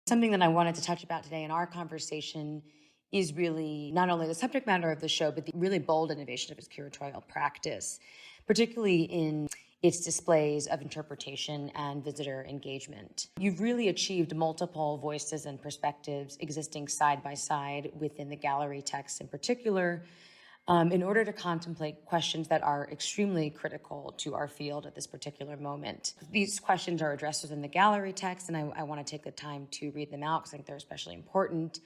Something that I wanted to touch about today in our conversation is really not only the subject matter of the show, but the really bold innovation of its curatorial practice, particularly in its displays of interpretation and visitor engagement. You've really achieved multiple voices and perspectives existing side by side within the gallery text in particular, in order to contemplate questions that are extremely critical to our field at this particular moment. These questions are addressed within the gallery text, and I want to take the time to read them out because I think they're especially important.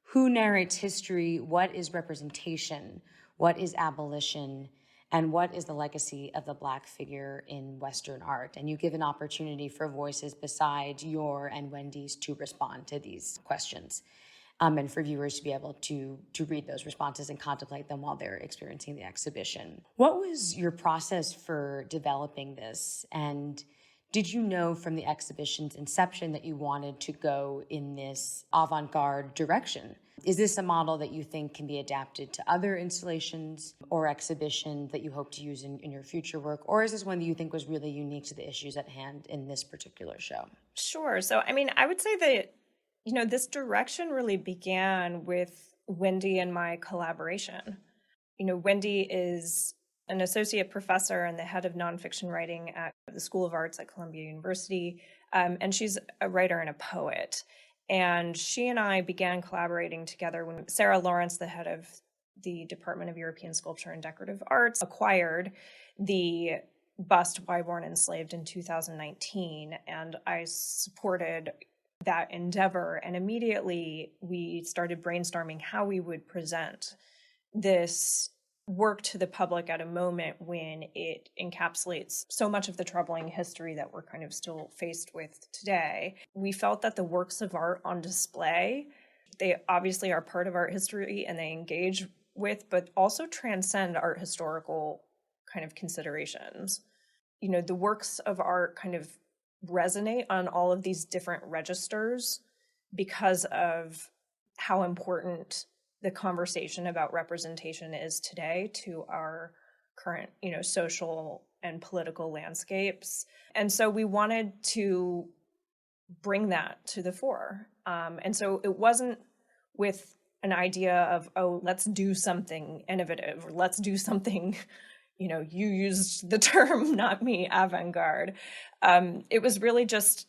Who narrates history? What is representation? What is abolition? And what is the legacy of the Black figure in Western art? And you give an opportunity for voices besides your and Wendy's to respond to these questions, and for viewers to be able to read those responses and contemplate them while they're experiencing the exhibition. What was your process for developing this? And did you know from the exhibition's inception that you wanted to go in this avant-garde direction? Is this a model that you think can be adapted to other installations or exhibitions that you hope to use in your future work? Or is this one that you think was really unique to the issues at hand in this particular show? Sure. So, I would say that, this direction really began with Wendy and my collaboration. Wendy is an associate professor and the head of nonfiction writing at the School of Arts at Columbia University, and she's a writer and a poet. And she and I began collaborating together when Sarah Lawrence, the head of the Department of European Sculpture and Decorative Arts, acquired the bust Why Born Enslaved in 2019, and I supported that endeavor. And immediately we started brainstorming how we would present this work to the public at a moment when it encapsulates so much of the troubling history that we're kind of still faced with today. We felt that the works of art on display, they obviously are part of art history and they engage with, but also transcend art historical kind of considerations. The works of art kind of resonate on all of these different registers because of how important the conversation about representation is today to our current, social and political landscapes. And so we wanted to bring that to the fore. And so it wasn't with an idea of, let's do something innovative, or let's do something, you used the term, not me, avant-garde. It was really just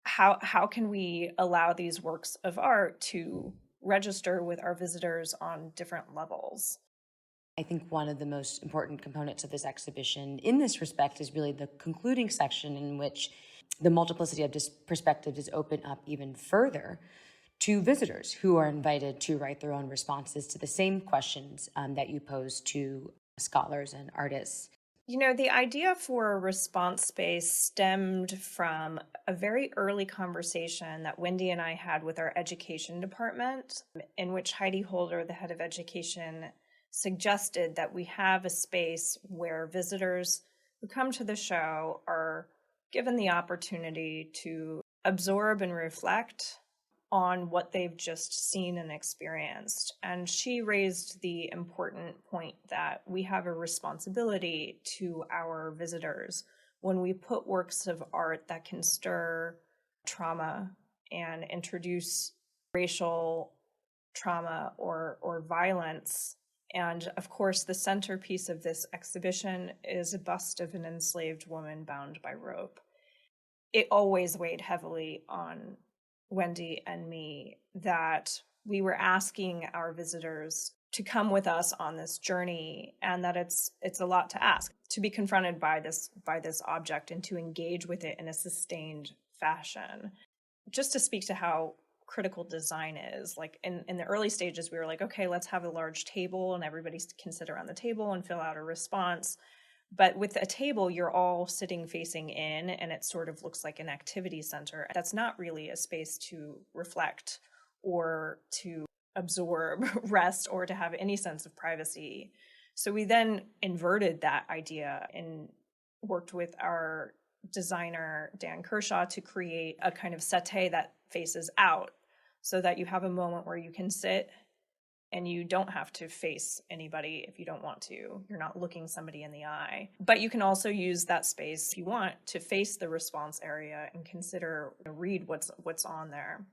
how can we allow these works of art to register with our visitors on different levels. I think one of the most important components of this exhibition in this respect is really the concluding section in which the multiplicity of perspectives is opened up even further to visitors who are invited to write their own responses to the same questions that you pose to scholars and artists. The idea for a response space stemmed from a very early conversation that Wendy and I had with our education department, in which Heidi Holder, the head of education, suggested that we have a space where visitors who come to the show are given the opportunity to absorb and reflect on what they've just seen and experienced. And she raised the important point that we have a responsibility to our visitors when we put works of art that can stir trauma and introduce racial trauma or violence. And of course, the centerpiece of this exhibition is a bust of an enslaved woman bound by rope. It always weighed heavily on Wendy and me that we were asking our visitors to come with us on this journey, and that it's a lot to ask to be confronted by this object and to engage with it in a sustained fashion. Just to speak to how critical design is, like in the early stages, we were like, okay, let's have a large table and everybody can sit around the table and fill out a response. But with a table, you're all sitting facing in, and it sort of looks like an activity center. That's not really a space to reflect or to absorb, rest, or to have any sense of privacy. So we then inverted that idea and worked with our designer, Dan Kershaw, to create a kind of settee that faces out so that you have a moment where you can sit and you don't have to face anybody if you don't want to. You're not looking somebody in the eye. But you can also use that space if you want to face the response area and consider, read what's on there.